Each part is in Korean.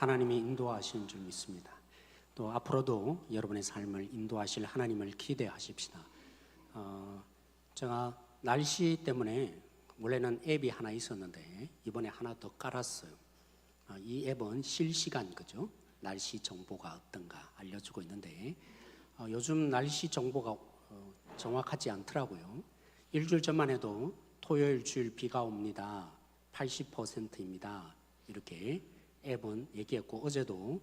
하나님이 인도하시는 줄 믿습니다. 또 앞으로도 여러분의 삶을 인도하실 하나님을 기대하십시다. 제가 날씨 때문에 원래는 앱이 하나 있었는데 이번에 하나 더 깔았어요. 이 앱은 실시간 그죠? 날씨 정보가 어떤가 알려주고 있는데 요즘 날씨 정보가 정확하지 않더라고요. 일주일 전만 해도 토요일 주일 비가 옵니다. 80%입니다. 이렇게 앱은 얘기했고 어제도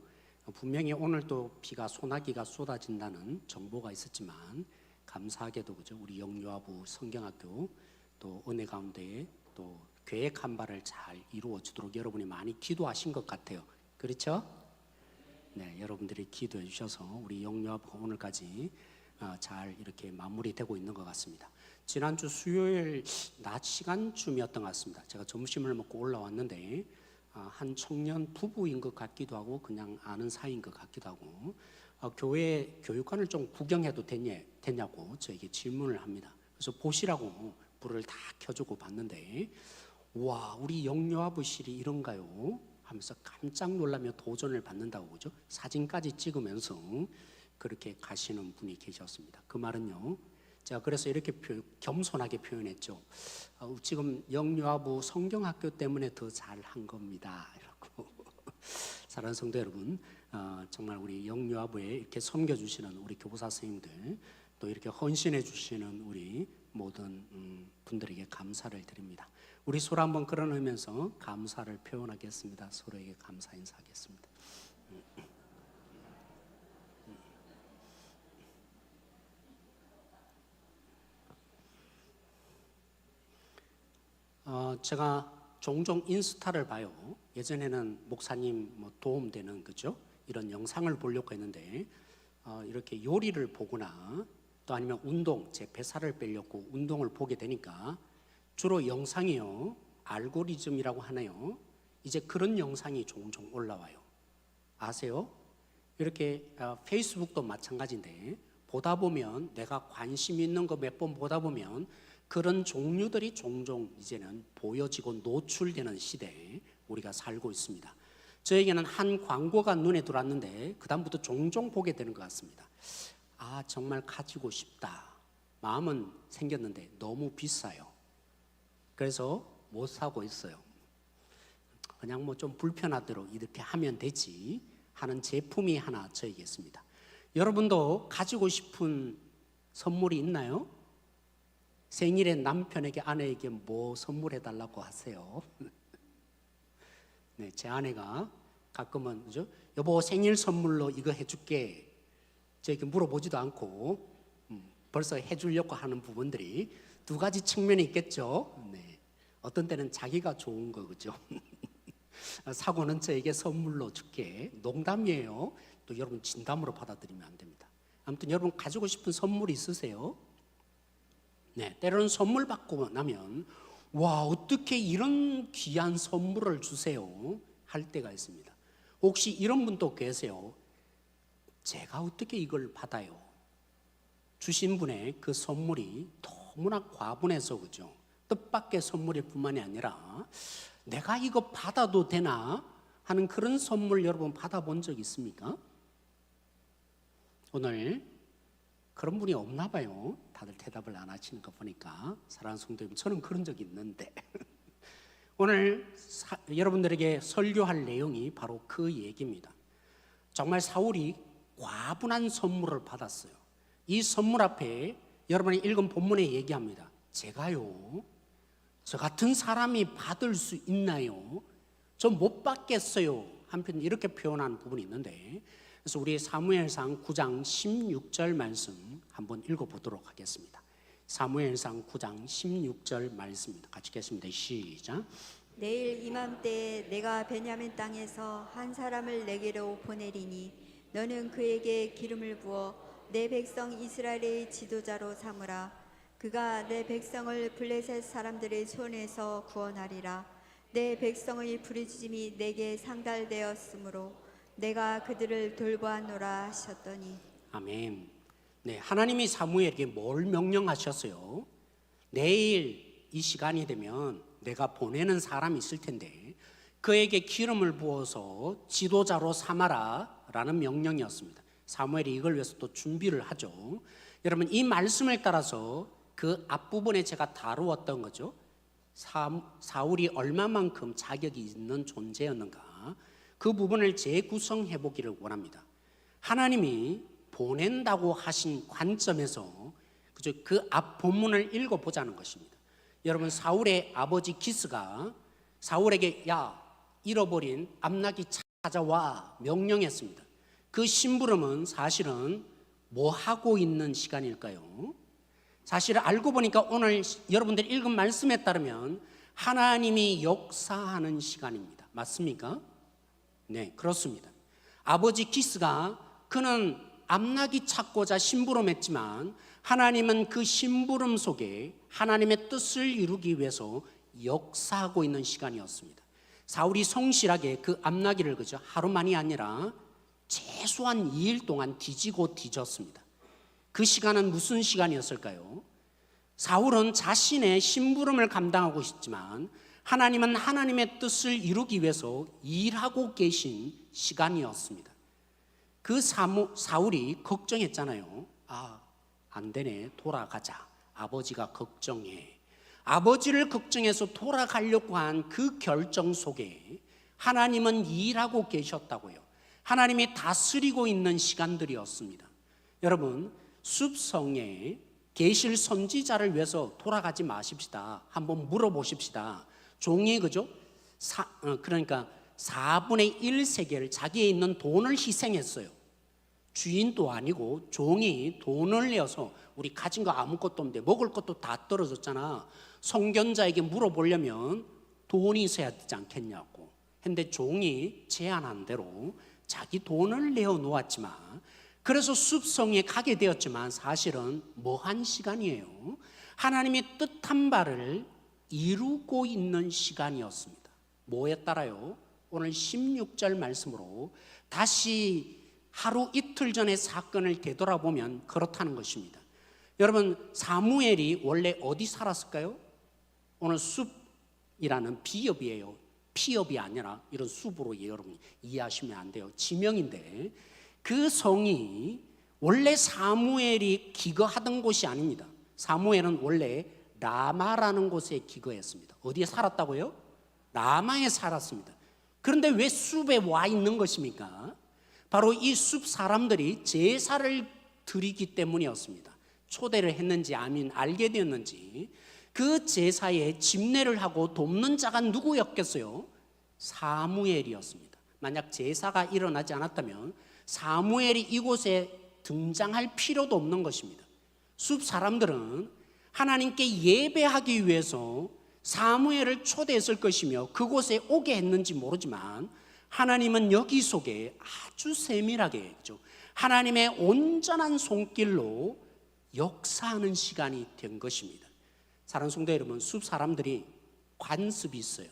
분명히 오늘도 비가 소나기가 쏟아진다는 정보가 있었지만 감사하게도 그죠? 우리 영유아부 성경학교 또 은혜 가운데 또 계획 한 발을 잘 이루어 주도록 여러분이 많이 기도하신 것 같아요. 그렇죠? 네, 여러분들이 기도해 주셔서 우리 영유아부가 오늘까지 잘 이렇게 마무리되고 있는 것 같습니다. 지난주 수요일 낮 시간쯤이었던 것 같습니다. 제가 점심을 먹고 올라왔는데 한 청년 부부인 것 같기도 하고 그냥 아는 사이인 것 같기도 하고 교회 교육관을 좀 구경해도 되냐고 저에게 질문을 합니다. 그래서 보시라고 불을 다 켜주고 봤는데 와 우리 영유아부실이 이런가요? 하면서 깜짝 놀라며 도전을 받는다고 그죠? 사진까지 찍으면서 그렇게 가시는 분이 계셨습니다. 그 말은요, 제가 그래서 이렇게 겸손하게 표현했죠. 지금 영유아부 성경학교 때문에 더 잘한 겁니다. 이라고. 사랑하는 성도 여러분, 정말 우리 영유아부에 이렇게 섬겨주시는 우리 교보사 선생님들, 또 이렇게 헌신해 주시는 우리 모든 분들에게 감사를 드립니다. 우리 서로 한번 끌어내면서 감사를 표현하겠습니다. 서로에게 감사 인사하겠습니다. 제가 종종 인스타를 봐요. 예전에는 목사님 도움되는 그죠? 이런 영상을 보려고 했는데 이렇게 요리를 보거나 또 아니면 운동, 제 뱃살을 빼려고 운동을 보게 되니까 주로 영상이요, 알고리즘이라고 하나요? 이제 그런 영상이 종종 올라와요. 아세요? 이렇게 페이스북도 마찬가지인데 보다 보면 내가 관심 있는 거 몇 번 보다 보면 그런 종류들이 종종 이제는 보여지고 노출되는 시대에 우리가 살고 있습니다. 저에게는 한 광고가 눈에 들어왔는데 그 다음부터 종종 보게 되는 것 같습니다. 정말 가지고 싶다 마음은 생겼는데 너무 비싸요. 그래서 못 사고 있어요. 그냥 좀 불편하도록 이렇게 하면 되지 하는 제품이 하나 저에게 있습니다. 여러분도 가지고 싶은 선물이 있나요? 생일에 남편에게 아내에게 뭐 선물해 달라고 하세요? 네, 제 아내가 가끔은 그죠? 여보 생일 선물로 이거 해줄게 저에게 물어보지도 않고 벌써 해주려고 하는 부분들이 두 가지 측면이 있겠죠. 네, 어떤 때는 자기가 좋은 거 그죠? 사고는 저에게 선물로 줄게 농담이에요. 또 여러분 진담으로 받아들이면 안 됩니다. 아무튼 여러분 가지고 싶은 선물이 있으세요? 네, 때로는 선물 받고 나면 와 어떻게 이런 귀한 선물을 주세요 할 때가 있습니다. 혹시 이런 분도 계세요? 제가 어떻게 이걸 받아요? 주신 분의 그 선물이 너무나 과분해서 그죠? 뜻밖의 선물일 뿐만이 아니라 내가 이거 받아도 되나 하는 그런 선물 여러분 받아본 적 있습니까? 오늘 그런 분이 없나 봐요. 다들 대답을 안 하시는 거 보니까. 사랑하는 성도 여러분, 저는 그런 적이 있는데 오늘 여러분들에게 설교할 내용이 바로 그 얘기입니다. 정말 사울이 과분한 선물을 받았어요. 이 선물 앞에 여러분이 읽은 본문에 얘기합니다. 제가요, 저 같은 사람이 받을 수 있나요? 저 못 받겠어요. 한편 이렇게 표현한 부분이 있는데 그래서 우리 사무엘상 9장 16절 말씀 한번 읽어보도록 하겠습니다. 사무엘상 9장 16절 말씀입니다. 같이 읽겠습니다. 시작. 내일 이맘때에 내가 베냐민 땅에서 한 사람을 내게로 보내리니 너는 그에게 기름을 부어 내 백성 이스라엘의 지도자로 삼으라. 그가 내 백성을 블레셋 사람들의 손에서 구원하리라. 내 백성의 부르짖음이 내게 상달되었으므로 내가 그들을 돌보았노라 하셨더니. 아멘. 네, 하나님이 사무엘에게 뭘 명령하셨어요? 내일 이 시간이 되면 내가 보내는 사람이 있을 텐데 그에게 기름을 부어서 지도자로 삼아라 라는 명령이었습니다. 사무엘이 이걸 위해서 또 준비를 하죠. 여러분, 이 말씀을 따라서 그 앞부분에 제가 다루었던 거죠. 사울이 얼마만큼 자격이 있는 존재였는가, 그 부분을 재구성해 보기를 원합니다. 하나님이 보낸다고 하신 관점에서 그 앞 본문을 읽어보자는 것입니다. 여러분, 사울의 아버지 기스가 사울에게 야, 잃어버린 암낙이 찾아와 명령했습니다. 그 심부름은 사실은 뭐 하고 있는 시간일까요? 사실 알고 보니까 오늘 여러분들이 읽은 말씀에 따르면 하나님이 역사하는 시간입니다. 맞습니까? 네, 그렇습니다. 아버지 기스가 그는 암낙이 찾고자 심부름했지만 하나님은 그 심부름 속에 하나님의 뜻을 이루기 위해서 역사하고 있는 시간이었습니다. 사울이 성실하게 그 암낙이를 하루만이 아니라 최소한 2일 동안 뒤지고 뒤졌습니다. 그 시간은 무슨 시간이었을까요? 사울은 자신의 심부름을 감당하고 있지만 하나님은 하나님의 뜻을 이루기 위해서 일하고 계신 시간이었습니다. 그 사울이 걱정했잖아요. 안 되네, 돌아가자. 아버지가 걱정해. 아버지를 걱정해서 돌아가려고 한 그 결정 속에 하나님은 일하고 계셨다고요. 하나님이 다스리고 있는 시간들이었습니다. 여러분, 숲성에 계실 선지자를 위해서 돌아가지 마십시다. 한번 물어보십시다. 종이 그러니까 4분의 1 세계를 자기에 있는 돈을 희생했어요. 주인도 아니고 종이 돈을 내어서 우리 가진 거 아무것도 없는데 먹을 것도 다 떨어졌잖아. 성견자에게 물어보려면 돈이 있어야 되지 않겠냐고. 근데 종이 제안한 대로 자기 돈을 내어 놓았지만, 그래서 숲성에 가게 되었지만 사실은 뭐한 시간이에요? 하나님이 뜻한 바를 이루고 있는 시간이었습니다. 뭐에 따라요? 오늘 16절 말씀으로 다시 하루 이틀 전의 사건을 되돌아보면 그렇다는 것입니다. 여러분, 사무엘이 원래 어디 살았을까요? 오늘 숲이라는 비읍이에요. 피읍이 아니라 이런 숲으로 여러분 이해하시면 안 돼요. 지명인데 그 성이 원래 사무엘이 기거하던 곳이 아닙니다. 사무엘은 원래 라마라는 곳에 기거했습니다. 어디에 살았다고요? 라마에 살았습니다. 그런데 왜 숲에 와 있는 것입니까? 바로 이 숲 사람들이 제사를 드리기 때문이었습니다. 초대를 했는지 아니면 알게 되었는지 그 제사에 집례를 하고 돕는 자가 누구였겠어요? 사무엘이었습니다. 만약 제사가 일어나지 않았다면 사무엘이 이곳에 등장할 필요도 없는 것입니다. 숲 사람들은 하나님께 예배하기 위해서 사무엘을 초대했을 것이며 그곳에 오게 했는지 모르지만 하나님은 여기 속에 아주 세밀하게 하나님의 온전한 손길로 역사하는 시간이 된 것입니다. 사랑하는 성도 여러분, 숲 사람들이 관습이 있어요.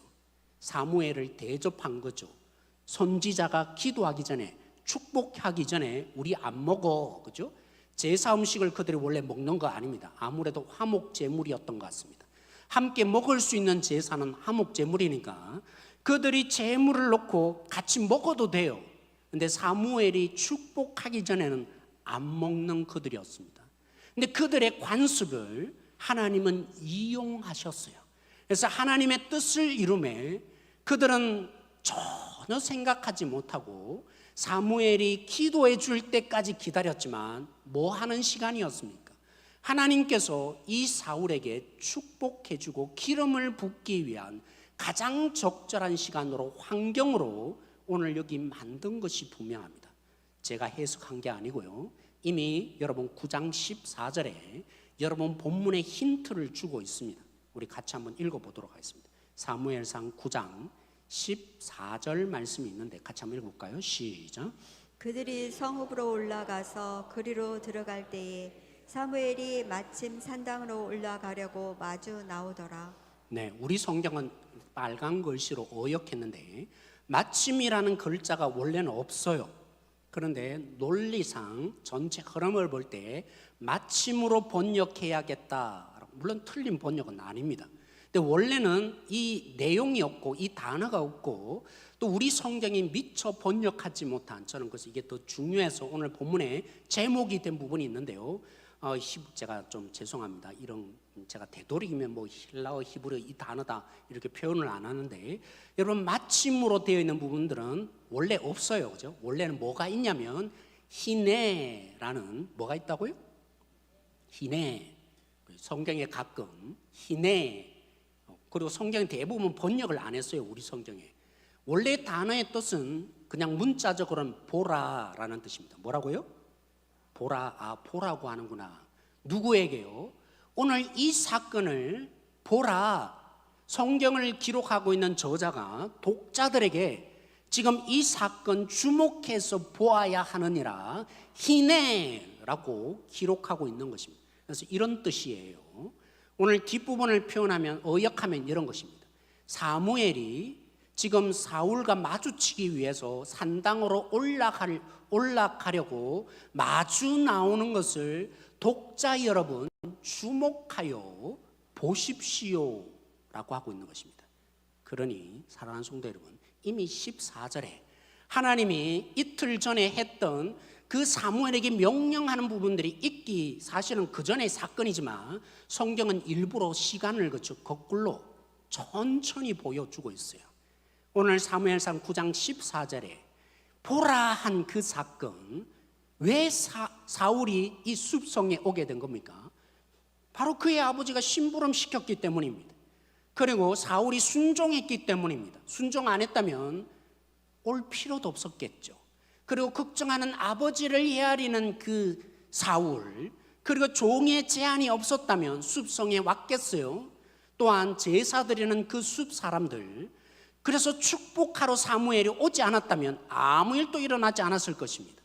사무엘을 대접한 거죠. 선지자가 기도하기 전에, 축복하기 전에 우리 안 먹어, 그죠? 제사 음식을 그들이 원래 먹는 거 아닙니다. 아무래도 화목 제물이었던 것 같습니다. 함께 먹을 수 있는 제사는 화목 제물이니까 그들이 제물을 놓고 같이 먹어도 돼요. 근데 사무엘이 축복하기 전에는 안 먹는 그들이었습니다. 근데 그들의 관습을 하나님은 이용하셨어요. 그래서 하나님의 뜻을 이루매 그들은 전혀 생각하지 못하고 사무엘이 기도해 줄 때까지 기다렸지만 뭐 하는 시간이었습니까? 하나님께서 이 사울에게 축복해 주고 기름을 붓기 위한 가장 적절한 시간으로, 환경으로 오늘 여기 만든 것이 분명합니다. 제가 해석한 게 아니고요. 이미 여러분 9장 14절에 여러분 본문의 힌트를 주고 있습니다. 우리 같이 한번 읽어보도록 하겠습니다. 사무엘상 9장 14절 말씀이 있는데 같이 한번 읽어볼까요? 시작. 그들이 성읍으로 올라가서 그리로 들어갈 때에 사무엘이 마침 산당으로 올라가려고 마주 나오더라. 네, 우리 성경은 빨간 글씨로 어역했는데 마침이라는 글자가 원래는 없어요. 그런데 논리상 전체 흐름을 볼 때 마침으로 번역해야겠다. 물론 틀린 번역은 아닙니다. 근데 원래는 이 내용이 없고 이 단어가 없고 또 우리 성경이 미처 번역하지 못한, 저는 그래서 이게 더 중요해서 오늘 본문에 제목이 된 부분이 있는데요. 제가 좀 죄송합니다. 이런 제가 되도록이면 뭐 헬라어, 히브리어 이 단어다 이렇게 표현을 안 하는데, 여러분 마침으로 되어 있는 부분들은 원래 없어요, 그죠? 원래는 뭐가 있냐면 히네라는 뭐가 있다고요? 히네. 성경에 가끔 히네, 그리고 성경 대부분 번역을 안 했어요, 우리 성경에. 원래 단어의 뜻은 그냥 문자적으로는 보라라는 뜻입니다. 뭐라고요? 보라. 보라고 하는구나. 누구에게요? 오늘 이 사건을 보라. 성경을 기록하고 있는 저자가 독자들에게 지금 이 사건 주목해서 보아야 하느니라 히네라고 기록하고 있는 것입니다. 그래서 이런 뜻이에요. 오늘 뒷부분을 표현하면, 어역하면 이런 것입니다. 사무엘이 지금 사울과 마주치기 위해서 산당으로 올라가려고 마주 나오는 것을 독자 여러분 주목하여 보십시오 라고 하고 있는 것입니다. 그러니 사랑하는 성도 여러분, 이미 14절에 하나님이 이틀 전에 했던 그 사무엘에게 명령하는 부분들이 있기, 사실은 그 전의 사건이지만 성경은 일부러 시간을 거꾸로 천천히 보여주고 있어요. 오늘 사무엘상 9장 14절에 보라 한 그 사건, 왜 사울이 이 숲성에 오게 된 겁니까? 바로 그의 아버지가 심부름 시켰기 때문입니다. 그리고 사울이 순종했기 때문입니다. 순종 안 했다면 올 필요도 없었겠죠. 그리고 걱정하는 아버지를 헤아리는 그 사울, 그리고 종의 제한이 없었다면 숲성에 왔겠어요. 또한 제사 드리는 그 숲 사람들, 그래서 축복하러 사무엘이 오지 않았다면 아무 일도 일어나지 않았을 것입니다.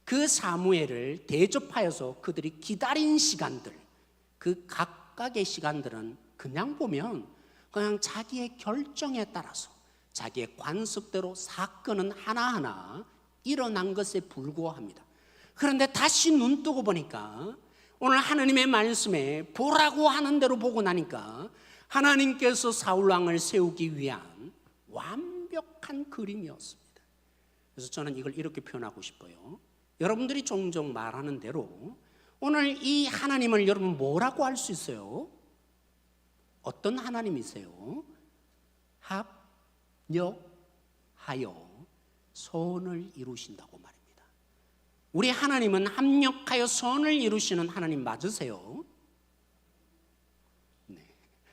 그 사무엘을 대접하여서 그들이 기다린 시간들, 그 각각의 시간들은 그냥 보면 그냥 자기의 결정에 따라서 자기의 관습대로 사건은 하나하나 일어난 것에 불구합니다. 그런데 다시 눈 뜨고 보니까 오늘 하나님의 말씀에 보라고 하는 대로 보고 나니까 하나님께서 사울왕을 세우기 위한 완벽한 그림이었습니다. 그래서 저는 이걸 이렇게 표현하고 싶어요. 여러분들이 종종 말하는 대로 오늘 이 하나님을 여러분 뭐라고 할 수 있어요? 어떤 하나님이세요? 합력하여 선을 이루신다고 말입니다. 우리 하나님은 합력하여 선을 이루시는 하나님 맞으세요? 네,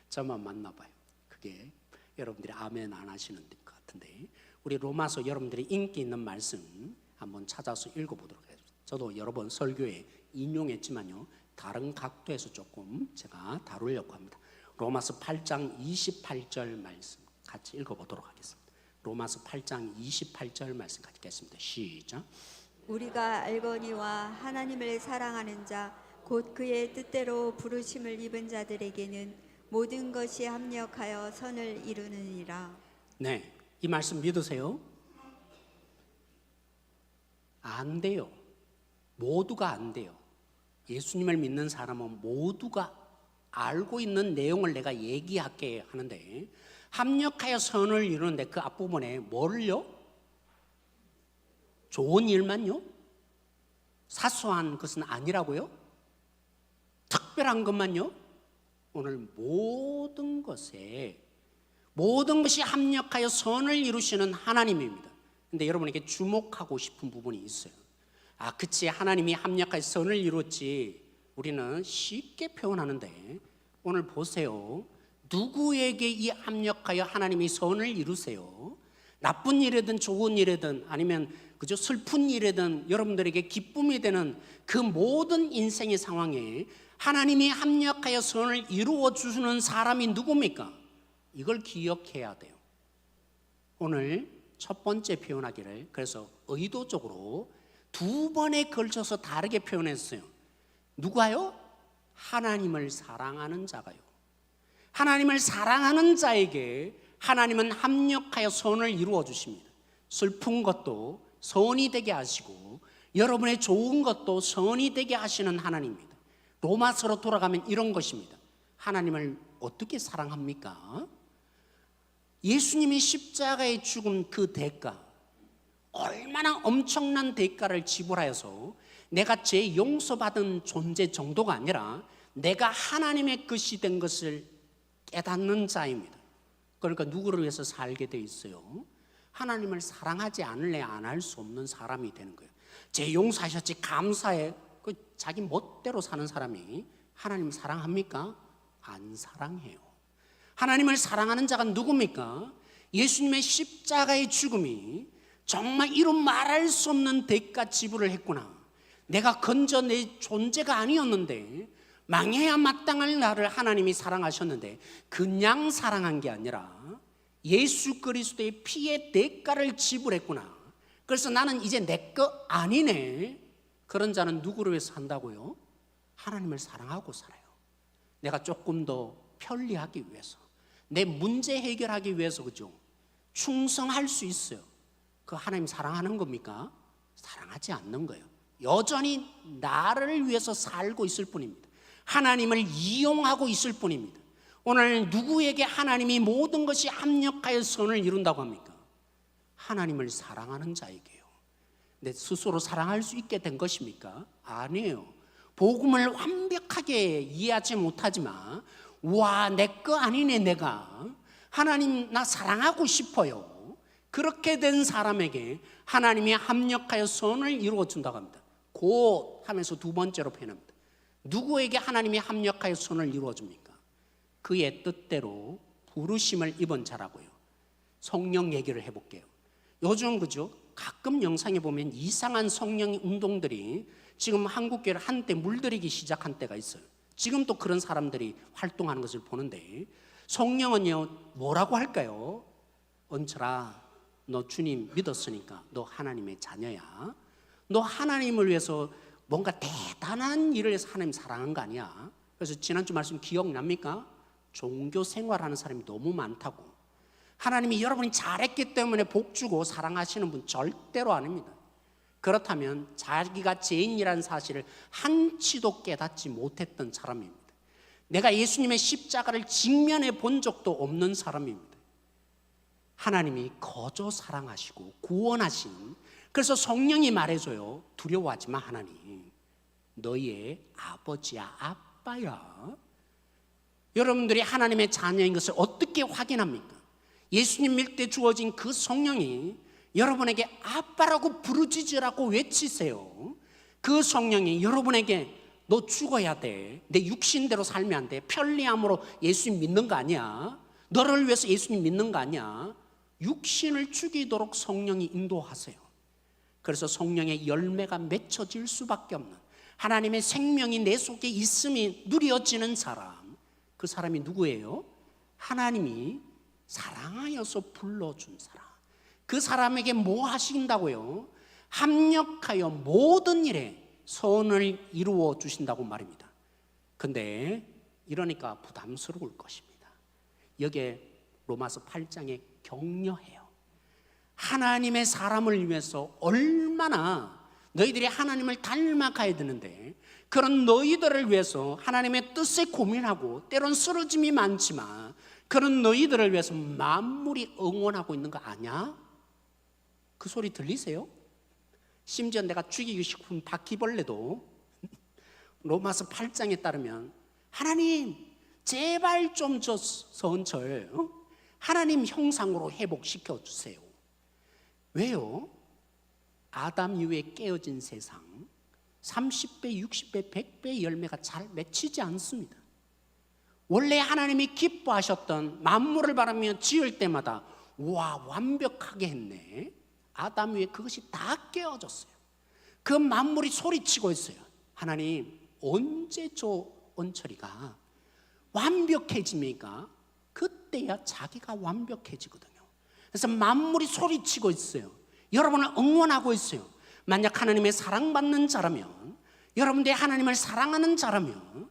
저만 맞나 봐요. 그게 여러분들이 아멘 안 하시는 것 같은데, 우리 로마서 여러분들이 인기 있는 말씀 한번 찾아서 읽어보도록 하겠습니다. 저도 여러 번 설교에 인용했지만요, 다른 각도에서 조금 제가 다루려고 합니다. 로마서 8장 28절 말씀 같이 읽어보도록 하겠습니다. 로마서 8장 28절 말씀 같이 읽겠습니다. 시작. 우리가 알거니와 하나님을 사랑하는 자 곧 그의 뜻대로 부르심을 입은 자들에게는 모든 것이 합력하여 선을 이루느니라. 네, 이 말씀 믿으세요? 안 돼요. 모두가 안 돼요. 예수님을 믿는 사람은 모두가 알고 있는 내용을 내가 얘기할게 하는데, 합력하여 선을 이루는데 그 앞부분에 뭐를요? 좋은 일만요? 사소한 것은 아니라고요? 특별한 것만요? 오늘 모든 것이 합력하여 선을 이루시는 하나님입니다. 근데 여러분에게 주목하고 싶은 부분이 있어요. 그치, 하나님이 합력하여 선을 이루었지, 우리는 쉽게 표현하는데 오늘 보세요. 누구에게 이 합력하여 하나님이 선을 이루세요? 나쁜 일이든 좋은 일이든 아니면 그저 슬픈 일이든 여러분들에게 기쁨이 되는 그 모든 인생의 상황에 하나님이 합력하여 선을 이루어 주시는 사람이 누굽니까? 이걸 기억해야 돼요. 오늘 첫 번째 표현하기를 그래서 의도적으로 두 번에 걸쳐서 다르게 표현했어요. 누가요? 하나님을 사랑하는 자가요. 하나님을 사랑하는 자에게 하나님은 합력하여 선을 이루어 주십니다. 슬픈 것도 선이 되게 하시고 여러분의 좋은 것도 선이 되게 하시는 하나님입니다. 로마서로 돌아가면 이런 것입니다. 하나님을 어떻게 사랑합니까? 예수님이 십자가에 죽은 그 대가, 얼마나 엄청난 대가를 지불하여서 내가 죄 용서받은 존재 정도가 아니라 내가 하나님의 것이 된 것을 깨닫는 자입니다. 그러니까 누구를 위해서 살게 돼 있어요? 하나님을 사랑하지 않을래 안 할 수 없는 사람이 되는 거예요. 죄 용서하셨지 감사해. 그 자기 멋대로 사는 사람이 하나님 사랑합니까? 안 사랑해요. 하나님을 사랑하는 자가 누굽니까? 예수님의 십자가의 죽음이 정말 이루 말할 수 없는 대가 지불을 했구나. 내가 건져 내 존재가 아니었는데 망해야 마땅할 나를 하나님이 사랑하셨는데 그냥 사랑한 게 아니라 예수 그리스도의 피의 대가를 지불했구나. 그래서 나는 이제 내 거 아니네. 그런 자는 누구를 위해서 산다고요? 하나님을 사랑하고 살아요. 내가 조금 더 편리하기 위해서, 내 문제 해결하기 위해서, 그죠? 충성할 수 있어요. 그 하나님 사랑하는 겁니까? 사랑하지 않는 거예요. 여전히 나를 위해서 살고 있을 뿐입니다. 하나님을 이용하고 있을 뿐입니다. 오늘 누구에게 하나님이 모든 것이 합력하여 선을 이룬다고 합니까? 하나님을 사랑하는 자에게요. 내 스스로 사랑할 수 있게 된 것입니까? 아니에요. 복음을 완벽하게 이해하지 못하지만 와, 내 거 아니네. 내가 하나님 나 사랑하고 싶어요. 그렇게 된 사람에게 하나님이 합력하여 선을 이루어 준다고 합니다. 곧 하면서 두 번째로 표현합니다. 누구에게 하나님이 합력하여 선을 이루어 줍니까? 그의 뜻대로 부르심을 입은 자라고요. 성령 얘기를 해볼게요. 요즘 그죠? 가끔 영상에 보면 이상한 성령 운동들이 지금 한국교회를 한때 물들이기 시작한 때가 있어요. 지금도 그런 사람들이 활동하는 것을 보는데, 성령은요 뭐라고 할까요? 은철아, 너 주님 믿었으니까 너 하나님의 자녀야. 너 하나님을 위해서 뭔가 대단한 일을 해서 하나님 사랑한 거 아니야. 그래서 지난주 말씀 기억납니까? 종교 생활하는 사람이 너무 많다고. 하나님이 여러분이 잘했기 때문에 복 주고 사랑하시는 분 절대로 아닙니다. 그렇다면 자기가 죄인이라는 사실을 한치도 깨닫지 못했던 사람입니다. 내가 예수님의 십자가를 직면해 본 적도 없는 사람입니다. 하나님이 거저 사랑하시고 구원하신, 그래서 성령이 말해줘요. 두려워하지 마. 하나님 너희의 아버지야, 아빠야. 여러분들이 하나님의 자녀인 것을 어떻게 확인합니까? 예수님 믿을 때 주어진 그 성령이 여러분에게 아빠라고 부르짖으라고 외치세요. 그 성령이 여러분에게 너 죽어야 돼. 내 육신대로 살면 안 돼. 편리함으로 예수님 믿는 거 아니야. 너를 위해서 예수님 믿는 거 아니야. 육신을 죽이도록 성령이 인도하세요. 그래서 성령의 열매가 맺혀질 수밖에 없는, 하나님의 생명이 내 속에 있음이 누려지는 사람, 그 사람이 누구예요? 하나님이 사랑하여서 불러준 사람. 그 사람에게 뭐 하신다고요? 합력하여 모든 일에 선을 이루어 주신다고 말입니다. 근데 이러니까 부담스러울 것입니다. 여기에 로마서 8장에 격려해요. 하나님의 사람을 위해서 얼마나 너희들이 하나님을 닮아가야 되는데, 그런 너희들을 위해서 하나님의 뜻에 고민하고 때론 쓰러짐이 많지만 그런 너희들을 위해서 만물이 응원하고 있는 거 아냐? 그 소리 들리세요? 심지어 내가 죽이고 싶은 바퀴벌레도 로마서 8장에 따르면 하나님 제발 좀 저 서은철 하나님 형상으로 회복시켜 주세요. 왜요? 아담 이후에 깨어진 세상 30배, 60배, 100배 열매가 잘 맺히지 않습니다. 원래 하나님이 기뻐하셨던 만물을 바라며 지을 때마다 와, 완벽하게 했네. 아담 위에 그것이 다 깨어졌어요. 그 만물이 소리치고 있어요. 하나님 언제 저 은철이가 완벽해집니까? 그때야 자기가 완벽해지거든요. 그래서 만물이 소리치고 있어요. 여러분을 응원하고 있어요. 만약 하나님의 사랑받는 자라면, 여러분들이 하나님을 사랑하는 자라면,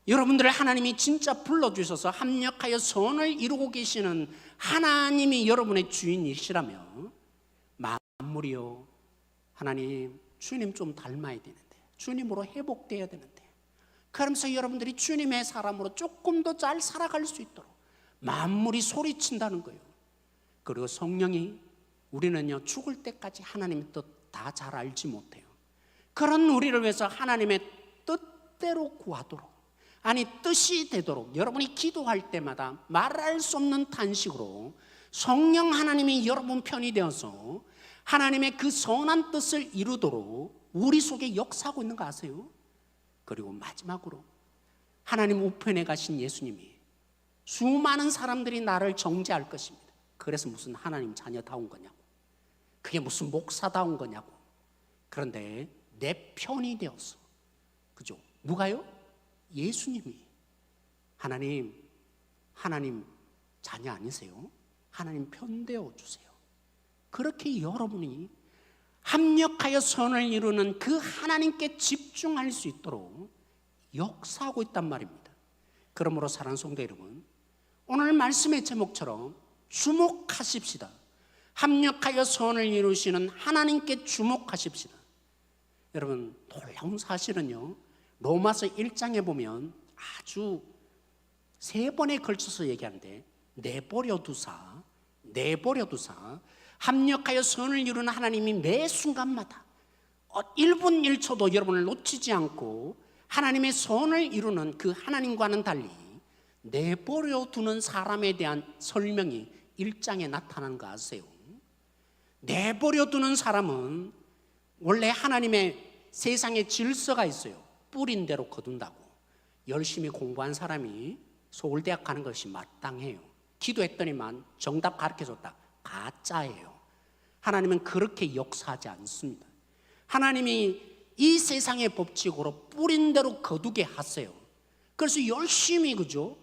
여러분들을 하나님이 진짜 불러주셔서 합력하여 선을 이루고 계시는 하나님이 여러분의 주인이시라면, 만물이요, 하나님 주님 좀 닮아야 되는데, 주님으로 회복돼야 되는데, 그러면서 여러분들이 주님의 사람으로 조금 더 잘 살아갈 수 있도록 만물이 소리친다는 거예요. 그리고 성령이 우리는요 죽을 때까지 하나님의 뜻 다 잘 알지 못해요. 그런 우리를 위해서 하나님의 뜻대로 구하도록, 아니 뜻이 되도록 여러분이 기도할 때마다 말할 수 없는 탄식으로 성령 하나님이 여러분 편이 되어서 하나님의 그 선한 뜻을 이루도록 우리 속에 역사하고 있는 거 아세요? 그리고 마지막으로 하나님 우편에 가신 예수님이 수많은 사람들이 나를 정죄할 것입니다. 그래서 무슨 하나님 자녀다운 거냐고, 그게 무슨 목사다운 거냐고. 그런데 내 편이 되었어. 그죠? 누가요? 예수님이. 하나님 자녀 아니세요? 하나님 편되어 주세요. 그렇게 여러분이 합력하여 선을 이루는 그 하나님께 집중할 수 있도록 역사하고 있단 말입니다. 그러므로 사랑하는 성도 여러분, 오늘 말씀의 제목처럼 주목하십시다. 합력하여 선을 이루시는 하나님께 주목하십시다. 여러분, 놀라운 사실은요, 로마서 1장에 보면 아주 3번에 걸쳐서 얘기하는데 내버려 두사 합력하여 선을 이루는 하나님이 매 순간마다 1분 1초도 여러분을 놓치지 않고 하나님의 선을 이루는 그 하나님과는 달리 내버려 두는 사람에 대한 설명이 1장에 나타나는 거 아세요? 내버려 두는 사람은 원래 하나님의 세상에 질서가 있어요. 뿌린 대로 거둔다고. 열심히 공부한 사람이 서울대학 가는 것이 마땅해요. 기도했더니만 정답 가르쳐줬다. 가짜예요. 하나님은 그렇게 역사하지 않습니다. 하나님이 이 세상의 법칙으로 뿌린 대로 거두게 하세요. 그래서 열심히, 그죠?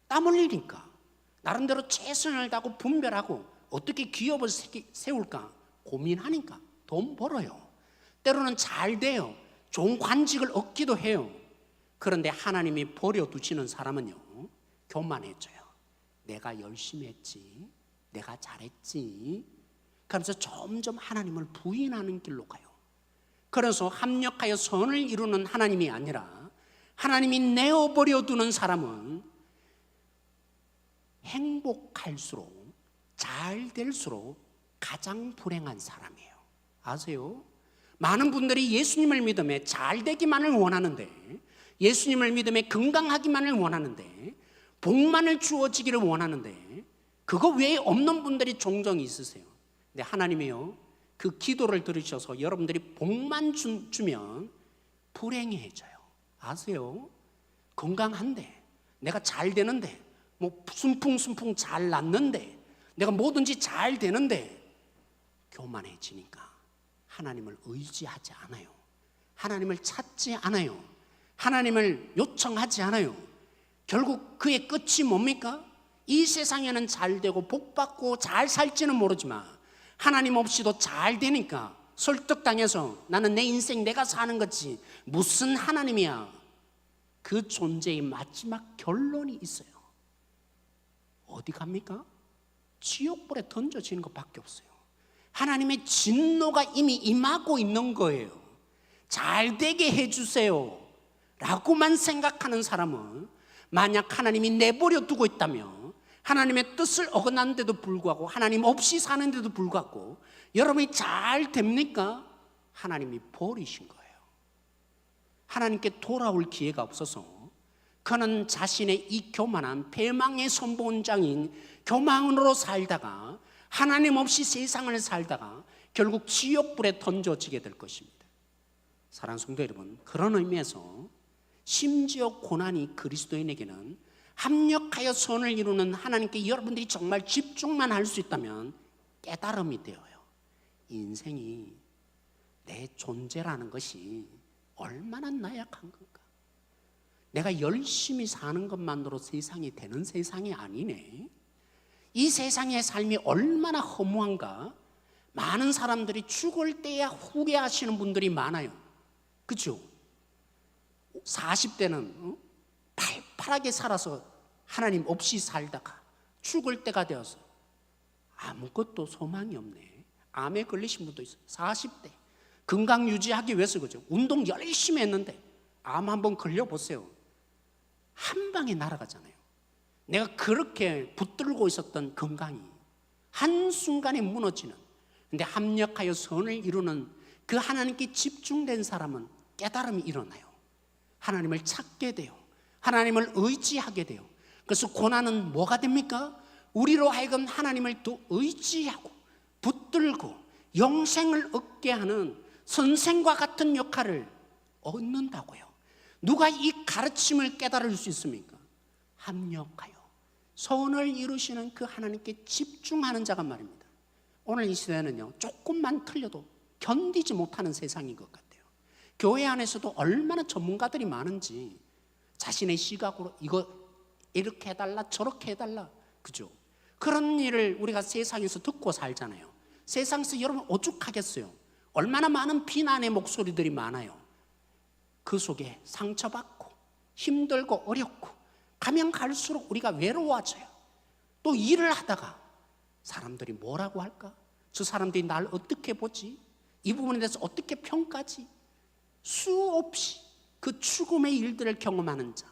땀 흘리니까 나름대로 최선을 다하고 분별하고 어떻게 기업을 세울까 고민하니까 돈 벌어요. 때로는 잘 돼요. 좋은 관직을 얻기도 해요. 그런데 하나님이 버려두시는 사람은요, 교만해져요. 내가 열심히 했지, 내가 잘했지. 그러면서 점점 하나님을 부인하는 길로 가요. 그래서 합력하여 선을 이루는 하나님이 아니라 하나님이 내어버려 두는 사람은 행복할수록, 잘 될수록 가장 불행한 사람이에요. 아세요? 많은 분들이 예수님을 믿음에 잘 되기만을 원하는데, 예수님을 믿음에 건강하기만을 원하는데, 복만을 주어지기를 원하는데, 그거 외에 없는 분들이 종종 있으세요. 근데 하나님이요, 그 기도를 들으셔서 여러분들이 복만 주면 불행해져요. 아세요? 건강한데, 내가 잘 되는데, 뭐 순풍순풍 잘 났는데, 내가 뭐든지 잘 되는데 교만해지니까 하나님을 의지하지 않아요. 하나님을 찾지 않아요. 하나님을 요청하지 않아요. 결국 그의 끝이 뭡니까? 이 세상에는 잘 되고 복받고 잘 살지는 모르지만 하나님 없이도 잘 되니까 설득당해서 나는 내 인생 내가 사는 거지 무슨 하나님이야. 그 존재의 마지막 결론이 있어요. 어디 갑니까? 지옥불에 던져지는 것밖에 없어요. 하나님의 진노가 이미 임하고 있는 거예요. 잘 되게 해주세요 라고만 생각하는 사람은, 만약 하나님이 내버려 두고 있다면, 하나님의 뜻을 어긋났는데도 불구하고, 하나님 없이 사는데도 불구하고 여러분이 잘 됩니까? 하나님이 버리신 거예요. 하나님께 돌아올 기회가 없어서 그는 자신의 이 교만한 패망의 선본장인 교만으로 살다가 하나님 없이 세상을 살다가 결국 지옥불에 던져지게 될 것입니다. 사랑하는 성도 여러분, 그런 의미에서 심지어 고난이 그리스도인에게는 합력하여 선을 이루는 하나님께 여러분들이 정말 집중만 할 수 있다면 깨달음이 되어요. 인생이, 내 존재라는 것이 얼마나 나약한 건가. 내가 열심히 사는 것만으로 세상이 되는 세상이 아니네. 이 세상의 삶이 얼마나 허무한가. 많은 사람들이 죽을 때야 후회하시는 분들이 많아요. 그렇죠? 40대는 팔팔하게 살아서 하나님 없이 살다가 죽을 때가 되어서 아무것도 소망이 없네. 암에 걸리신 분도 있어요. 40대 건강 유지하기 위해서, 그죠? 운동 열심히 했는데 암 한번 걸려보세요. 한 방에 날아가잖아요. 내가 그렇게 붙들고 있었던 건강이 한순간에 무너지는, 근데 합력하여 선을 이루는 그 하나님께 집중된 사람은 깨달음이 일어나요. 하나님을 찾게 돼요. 하나님을 의지하게 돼요. 그래서 고난은 뭐가 됩니까? 우리로 하여금 하나님을 더 의지하고 붙들고 영생을 얻게 하는 선생과 같은 역할을 얻는다고요. 누가 이 가르침을 깨달을 수 있습니까? 합력하여 선을 이루시는 그 하나님께 집중하는 자가 말입니다. 오늘 이 시대는요, 조금만 틀려도 견디지 못하는 세상인 것 같아요. 교회 안에서도 얼마나 전문가들이 많은지 자신의 시각으로 이거 이렇게 해달라 저렇게 해달라, 그죠? 그런 일을 우리가 세상에서 듣고 살잖아요. 세상에서 여러분 오죽하겠어요. 얼마나 많은 비난의 목소리들이 많아요. 그 속에 상처받고 힘들고 어렵고 가면 갈수록 우리가 외로워져요. 또 일을 하다가 사람들이 뭐라고 할까? 저 사람들이 날 어떻게 보지? 이 부분에 대해서 어떻게 평가하지? 수없이 그 죽음의 일들을 경험하는 자.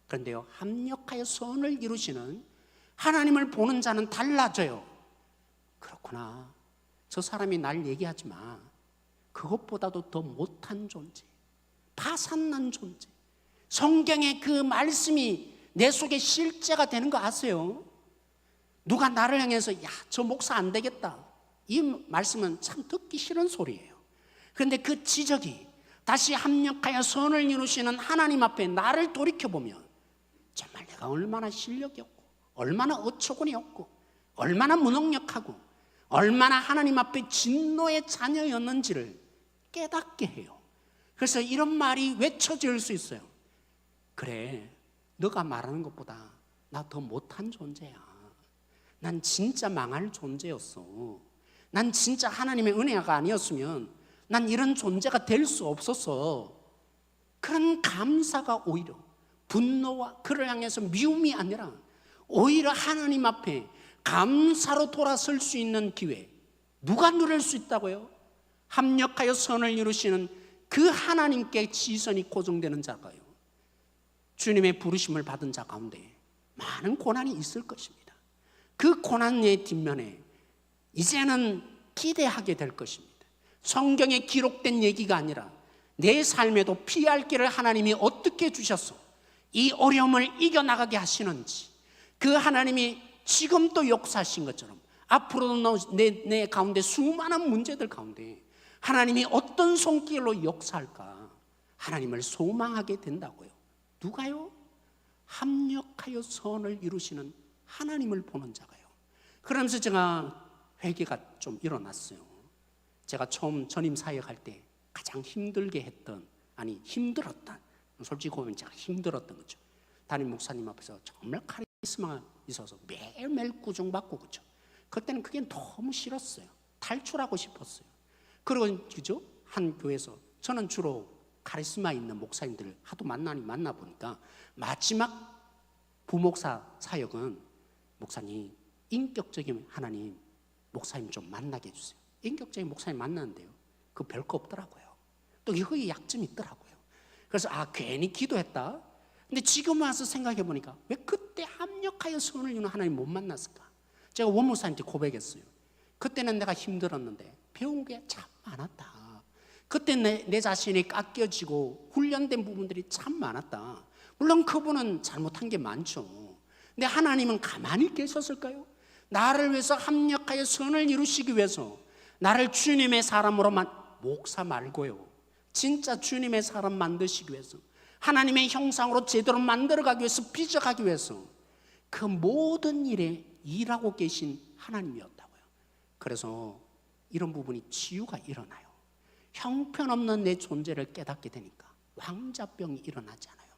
그런데요, 합력하여 선을 이루시는 하나님을 보는 자는 달라져요. 그렇구나, 저 사람이 날 얘기하지 마. 그것보다도 더 못한 존재, 파산난 존재. 성경의 그 말씀이 내 속에 실제가 되는 거 아세요? 누가 나를 향해서 야, 저 목사 안 되겠다, 이 말씀은 참 듣기 싫은 소리예요. 그런데 그 지적이 다시 합력하여 선을 이루시는 하나님 앞에 나를 돌이켜보면 정말 내가 얼마나 실력이 없고 얼마나 어처구니 없고 얼마나 무능력하고 얼마나 하나님 앞에 진노의 자녀였는지를 깨닫게 해요. 그래서 이런 말이 외쳐질 수 있어요. 그래, 너가 말하는 것보다 나 더 못한 존재야. 난 진짜 망할 존재였어. 난 진짜 하나님의 은혜가 아니었으면 난 이런 존재가 될 수 없었어. 그런 감사가 오히려 분노와 그를 향해서 미움이 아니라 오히려 하나님 앞에 감사로 돌아설 수 있는 기회, 누가 누릴 수 있다고요? 합력하여 선을 이루시는 그 하나님께 시선이 고정되는 자가요, 주님의 부르심을 받은 자 가운데 많은 고난이 있을 것입니다. 그 고난의 뒷면에 이제는 기대하게 될 것입니다. 성경에 기록된 얘기가 아니라 내 삶에도 피할 길을 하나님이 어떻게 주셔서 이 어려움을 이겨나가게 하시는지, 그 하나님이 지금 또 역사하신 것처럼 앞으로도 내 가운데 수많은 문제들 가운데 하나님이 어떤 손길로 역사할까 하나님을 소망하게 된다고요. 누가요? 합력하여 선을 이루시는 하나님을 보는 자가요. 그러면서 제가 회개가 좀 일어났어요. 제가 처음 전임 사역할 때 가장 힘들게 했던, 아니 힘들었던, 솔직히 보면 제가 힘들었던 거죠. 담임 목사님 앞에서 정말 카리스마가 있어서 매일매일 꾸중받고, 그죠? 그때는 그게 너무 싫었어요. 탈출하고 싶었어요. 그리고 그죠? 한 교회에서 저는 주로 카리스마 있는 목사님들을 하도 만나 보니까 마지막 부목사 사역은 목사님, 인격적인 하나님 목사님 좀 만나게 해주세요. 인격적인 목사님 만나는데요, 그 별거 없더라고요. 또 이거에 약점이 있더라고요. 그래서 괜히 기도했다. 근데 지금 와서 생각해 보니까 왜 그때 합력하여 선을 이루는 하나님 못 만났을까? 제가 원목사님한테 고백했어요. 그때는 내가 힘들었는데 배운 게 참 많았다. 그때 내 자신이 깎여지고 훈련된 부분들이 참 많았다. 물론 그분은 잘못한 게 많죠. 근데 하나님은 가만히 계셨을까요? 나를 위해서 합력하여 선을 이루시기 위해서 나를 주님의 사람으로 목사 말고요, 진짜 주님의 사람 만드시기 위해서, 하나님의 형상으로 제대로 만들어가기 위해서, 빚어가기 위해서 그 모든 일에 일하고 계신 하나님이었다고요. 그래서 이런 부분이 치유가 일어나요. 형편없는 내 존재를 깨닫게 되니까 왕자병이 일어나지 않아요.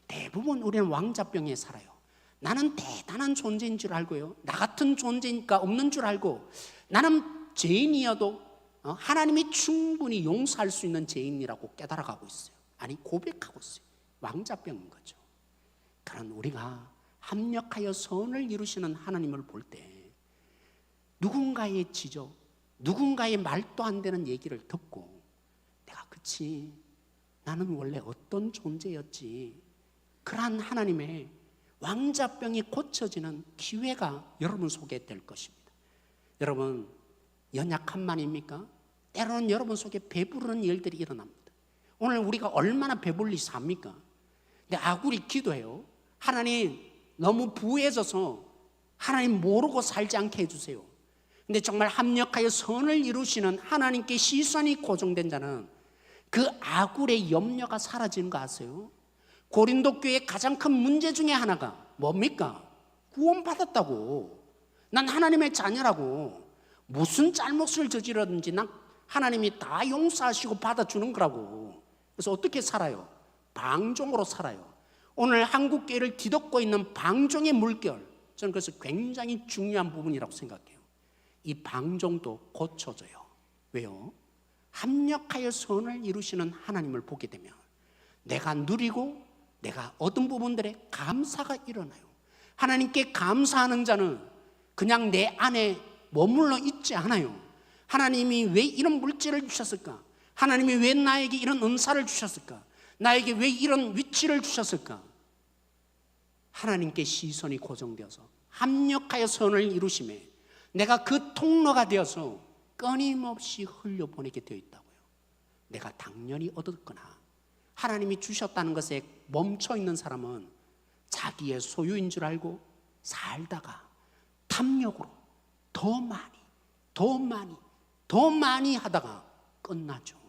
대부분 우리는 왕자병에 살아요. 나는 대단한 존재인 줄 알고요, 나 같은 존재니까 없는 줄 알고, 나는 죄인이어도 하나님이 충분히 용서할 수 있는 죄인이라고 깨달아가고 있어요. 아니, 고백하고 있어요. 왕자병인 거죠. 그런 우리가 합력하여 선을 이루시는 하나님을 볼 때 누군가의 지적, 누군가의 말도 안 되는 얘기를 듣고 내가 그치, 나는 원래 어떤 존재였지. 그러한 하나님의 왕자병이 고쳐지는 기회가 여러분 속에 될 것입니다. 여러분, 연약함만입니까? 때로는 여러분 속에 배부르는 일들이 일어납니다. 오늘 우리가 얼마나 배불리 삽니까? 근데 아굴이 기도해요. 하나님, 너무 부해져서 하나님 모르고 살지 않게 해주세요. 근데 정말 합력하여 선을 이루시는 하나님께 시선이 고정된 자는 그 아굴의 염려가 사라지는 거 아세요? 고린도 교회의 가장 큰 문제 중에 하나가 뭡니까? 구원받았다고. 난 하나님의 자녀라고. 무슨 잘못을 저지르든지 난 하나님이 다 용서하시고 받아주는 거라고. 그래서 어떻게 살아요? 방종으로 살아요. 오늘 한국교회를 뒤덮고 있는 방종의 물결, 저는 그래서 굉장히 중요한 부분이라고 생각해요. 이 방종도 고쳐져요. 왜요? 합력하여 선을 이루시는 하나님을 보게 되면 내가 누리고 내가 얻은 부분들에 감사가 일어나요. 하나님께 감사하는 자는 그냥 내 안에 머물러 있지 않아요. 하나님이 왜 이런 물질을 주셨을까? 하나님이 왜 나에게 이런 은사를 주셨을까? 나에게 왜 이런 위치를 주셨을까? 하나님께 시선이 고정되어서 합력하여 선을 이루심에 내가 그 통로가 되어서 끊임없이 흘려보내게 되어 있다고요. 내가 당연히 얻었거나 하나님이 주셨다는 것에 멈춰 있는 사람은 자기의 소유인 줄 알고 살다가 탐욕으로 더 많이 하다가 끝나죠.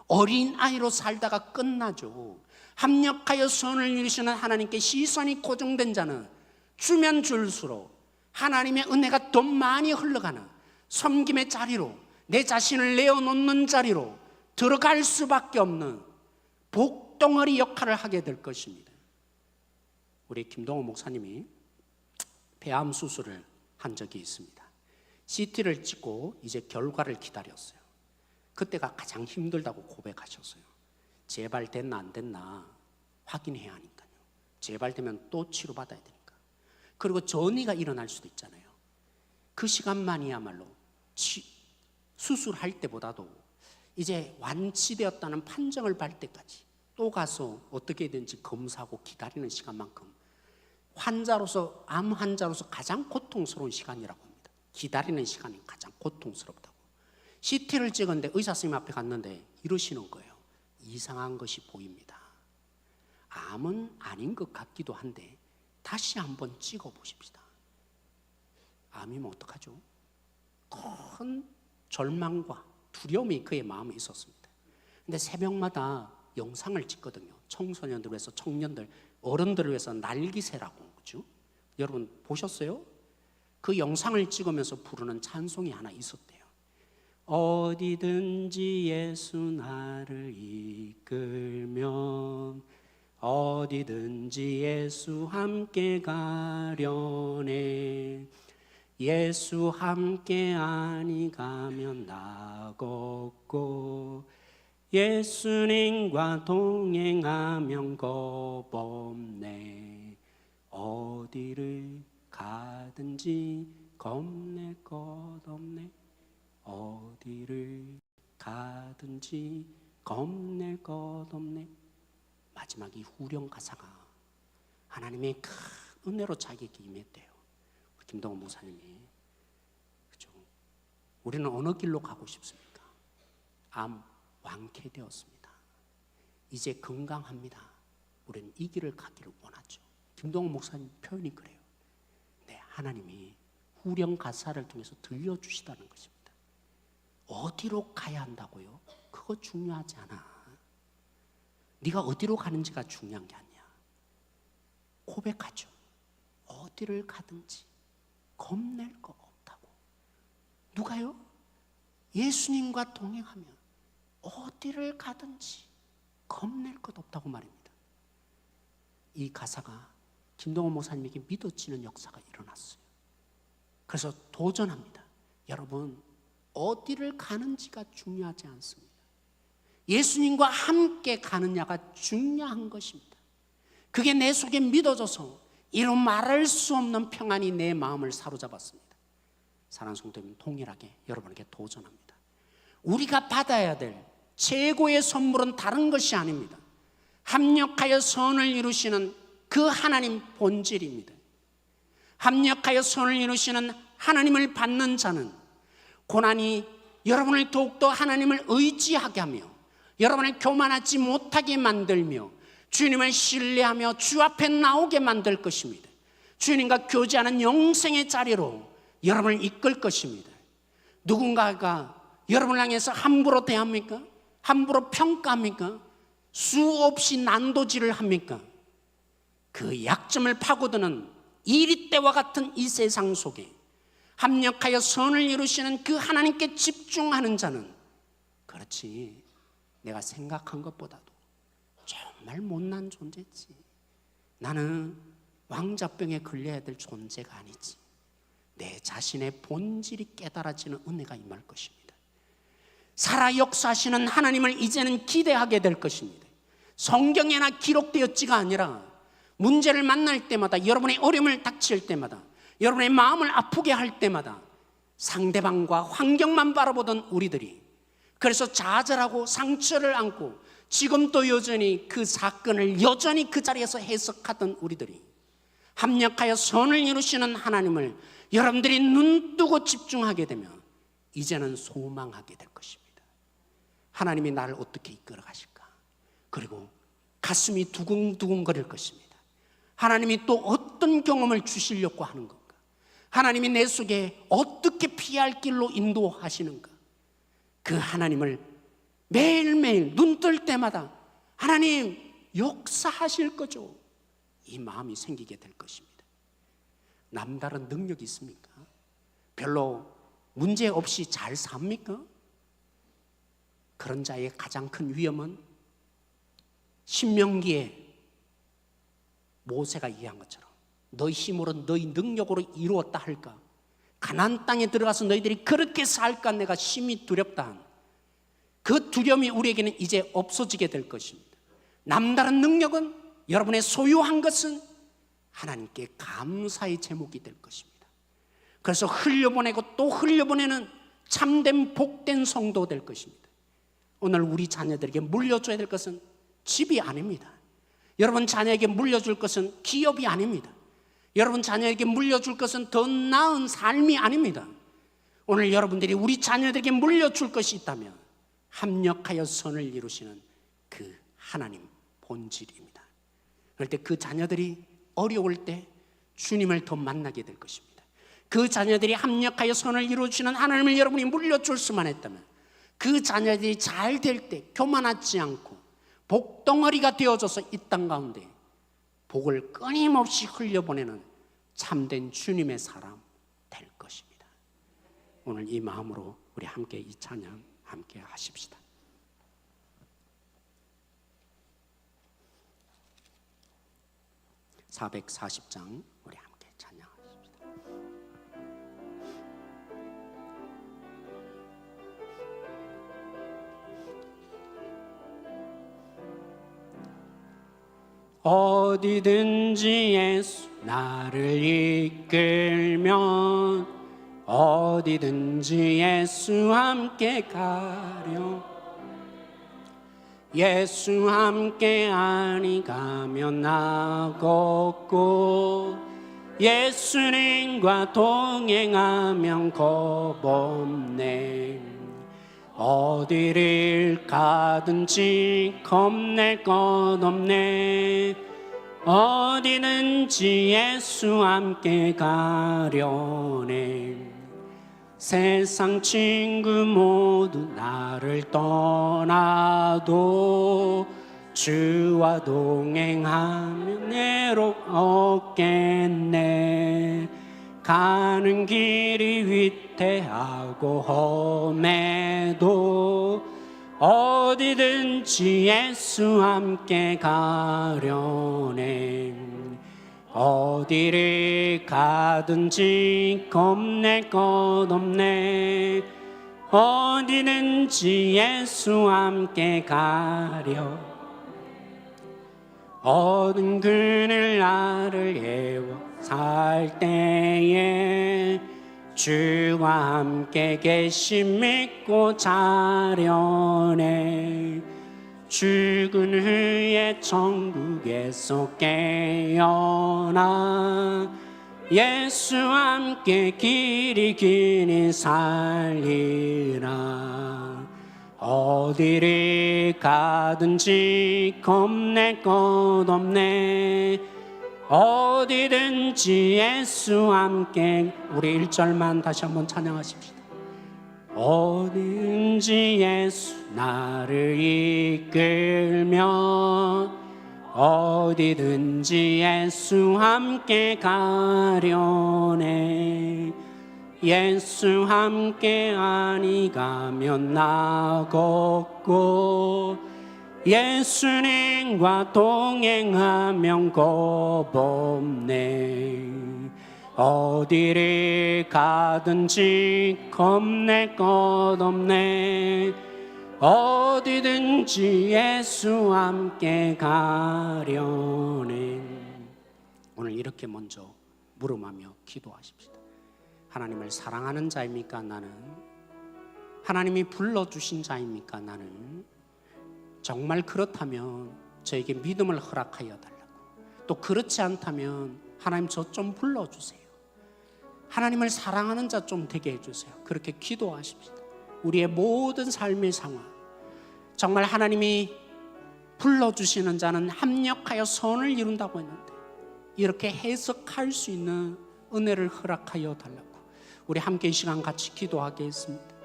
어린아이로 살다가 끝나죠. 합력하여 선을 이루시는 하나님께 시선이 고정된 자는 주면 줄수록 하나님의 은혜가 더 많이 흘러가는 섬김의 자리로, 내 자신을 내어놓는 자리로 들어갈 수밖에 없는 복덩어리 역할을 하게 될 것입니다. 우리 김동호 목사님이 폐암 수술을 한 적이 있습니다. CT를 찍고 이제 결과를 기다렸어요. 그때가 가장 힘들다고 고백하셨어요. 재발 됐나 안 됐나 확인해야 하니까요. 재발되면 또 치료받아야 되니까. 그리고 전이가 일어날 수도 있잖아요. 그 시간만이야말로 수술할 때보다도 이제 완치되었다는 판정을 받을 때까지 또 가서 어떻게든지 검사하고 기다리는 시간만큼 환자로서, 암 환자로서 가장 고통스러운 시간이라고 합니다. 기다리는 시간이 가장 고통스럽다고. CT를 찍었는데 의사 선생님 앞에 갔는데 이러시는 거예요. 이상한 것이 보입니다. 암은 아닌 것 같기도 한데 다시 한번 찍어 보십시다. 암이면 어떡하죠? 큰 절망과 두려움이 그의 마음에 있었습니다. 근데 새벽마다 영상을 찍거든요. 청소년들을 위해서, 청년들, 어른들을 위해서 날기새라고. 그죠? 여러분 보셨어요? 그 영상을 찍으면서 부르는 찬송이 하나 있었대요. 어디든지 예수 나를 이끌면 어디든지 예수 함께 가려네. 예수 함께 아니 가면 나 걷고 예수님과 동행하면 겁없네. 어디를 가든지 겁낼 것 없네. 어디를 가든지 겁낼 것 없네. 마지막 이 후렴 가사가 하나님의 큰 은혜로 자기에게 임했대요. 김동호 목사님이. 그렇죠? 우리는 어느 길로 가고 싶습니까? 암 완쾌되었습니다. 이제 건강합니다. 우리는 이 길을 가기를 원하죠. 김동호 목사님 표현이 그래요. 네, 하나님이 후렴 가사를 통해서 들려주시다는 것입니다. 어디로 가야 한다고요? 그거 중요하지 않아. 네가 어디로 가는지가 중요한 게 아니야. 고백하죠. 어디를 가든지 겁낼 거 없다고. 누가요? 예수님과 동행하면 어디를 가든지 겁낼 것 없다고 말입니다. 이 가사가 김동호 목사님에게 믿어지는 역사가 일어났어요. 그래서 도전합니다. 여러분, 어디를 가는지가 중요하지 않습니다. 예수님과 함께 가느냐가 중요한 것입니다. 그게 내 속에 믿어져서 이런 말할 수 없는 평안이 내 마음을 사로잡았습니다. 사랑하는 성도님, 동일하게 여러분에게 도전합니다. 우리가 받아야 될 최고의 선물은 다른 것이 아닙니다. 합력하여 선을 이루시는 그 하나님 본질입니다. 합력하여 선을 이루시는 하나님을 받는 자는 고난이 여러분을 더욱더 하나님을 의지하게 하며 여러분을 교만하지 못하게 만들며 주님을 신뢰하며 주 앞에 나오게 만들 것입니다. 주님과 교제하는 영생의 자리로 여러분을 이끌 것입니다. 누군가가 여러분을 향해서 함부로 대합니까? 함부로 평가합니까? 수없이 난도질을 합니까? 그 약점을 파고드는 이리때와 같은 이 세상 속에 합력하여 선을 이루시는 그 하나님께 집중하는 자는 그렇지, 내가 생각한 것보다도 정말 못난 존재지, 나는 왕자병에 걸려야 될 존재가 아니지, 내 자신의 본질이 깨달아지는 은혜가 임할 것입니다. 살아 역사하시는 하나님을 이제는 기대하게 될 것입니다. 성경에나 기록되었지가 아니라 문제를 만날 때마다, 여러분의 어려움을 닥칠 때마다, 여러분의 마음을 아프게 할 때마다 상대방과 환경만 바라보던 우리들이, 그래서 좌절하고 상처를 안고 지금도 여전히 그 사건을 여전히 그 자리에서 해석하던 우리들이 합력하여 선을 이루시는 하나님을 여러분들이 눈뜨고 집중하게 되면 이제는 소망하게 될 것입니다. 하나님이 나를 어떻게 이끌어 가실까? 그리고 가슴이 두근두근거릴 것입니다. 하나님이 또 어떤 경험을 주시려고 하는 건가? 하나님이 내 속에 어떻게 피할 길로 인도하시는가? 그 하나님을 매일매일 눈 뜰 때마다 하나님 역사하실 거죠, 이 마음이 생기게 될 것입니다. 남다른 능력이 있습니까? 별로 문제 없이 잘 삽니까? 그런 자의 가장 큰 위험은 신명기에 모세가 이해한 것처럼 너희 힘으로 너희 능력으로 이루었다 할까? 가나안 땅에 들어가서 너희들이 그렇게 살까? 내가 심히 두렵다 한 그 두려움이 우리에게는 이제 없어지게 될 것입니다. 남다른 능력은, 여러분의 소유한 것은 하나님께 감사의 제목이 될 것입니다. 그래서 흘려보내고 또 흘려보내는 참된 복된 성도 될 것입니다. 오늘 우리 자녀들에게 물려줘야 될 것은 집이 아닙니다. 여러분 자녀에게 물려줄 것은 기업이 아닙니다. 여러분 자녀에게 물려줄 것은 더 나은 삶이 아닙니다. 오늘 여러분들이 우리 자녀들에게 물려줄 것이 있다면 합력하여 선을 이루시는 그 하나님 본질입니다. 그럴 때 그 자녀들이 어려울 때 주님을 더 만나게 될 것입니다. 그 자녀들이 합력하여 선을 이루시는 하나님을 여러분이 물려줄 수만 했다면 그 자녀들이 잘 될 때 교만하지 않고 복덩어리가 되어져서 이 땅 가운데 복을 끊임없이 흘려보내는 참된 주님의 사람 될 것입니다. 오늘 이 마음으로 우리 함께 이 찬양 함께 하십시다. (440장) 우리 함께 찬양하십시다. 어디든지 예수 나를 이끌면 어디든지 예수 함께 가려. 예수 함께 아니 가면 나 걷고 예수님과 동행하면 겁없네. 어디를 가든지 겁낼 것 없네. 어디든지 예수 함께 가려네. 세상 친구 모두 나를 떠나도 주와 동행하면 애록 없겠네. 가는 길이 위태하고 험해도 어디든지 예수 함께 가려네. 어디를 가든지 겁낼 것 없네. 어디든지 예수 함께 가려. 어두운 그늘 나를 애워 살 때에 주와 함께 계심 믿고 자려네. 죽은 후에 천국에서 깨어나 예수와 함께 길이 길이 살리라. 어디를 가든지 겁낼 것 없네. 어디든지 예수와 함께. 우리 1절만 다시 한번 찬양하십시다. 어디든지 예수 나를 이끌며 어디든지 예수 함께 가려네. 예수 함께 아니 가면 나 걷고 예수님과 동행하면 겁없네. 어디를 가든지 겁낼 것 없네. 어디든지 예수 함께 가려네. 오늘 이렇게 먼저 물음하며 기도하십시다. 하나님을 사랑하는 자입니까 나는? 하나님이 불러주신 자입니까 나는? 정말 그렇다면 저에게 믿음을 허락하여 달라고. 또 그렇지 않다면 하나님 저 좀 불러주세요. 하나님을 사랑하는 자 좀 되게 해주세요. 그렇게 기도하십시다. 우리의 모든 삶의 상황, 정말 하나님이 불러주시는 자는 합력하여 선을 이룬다고 했는데 이렇게 해석할 수 있는 은혜를 허락하여 달라고. 우리 함께 이 시간 같이 기도하겠습니다.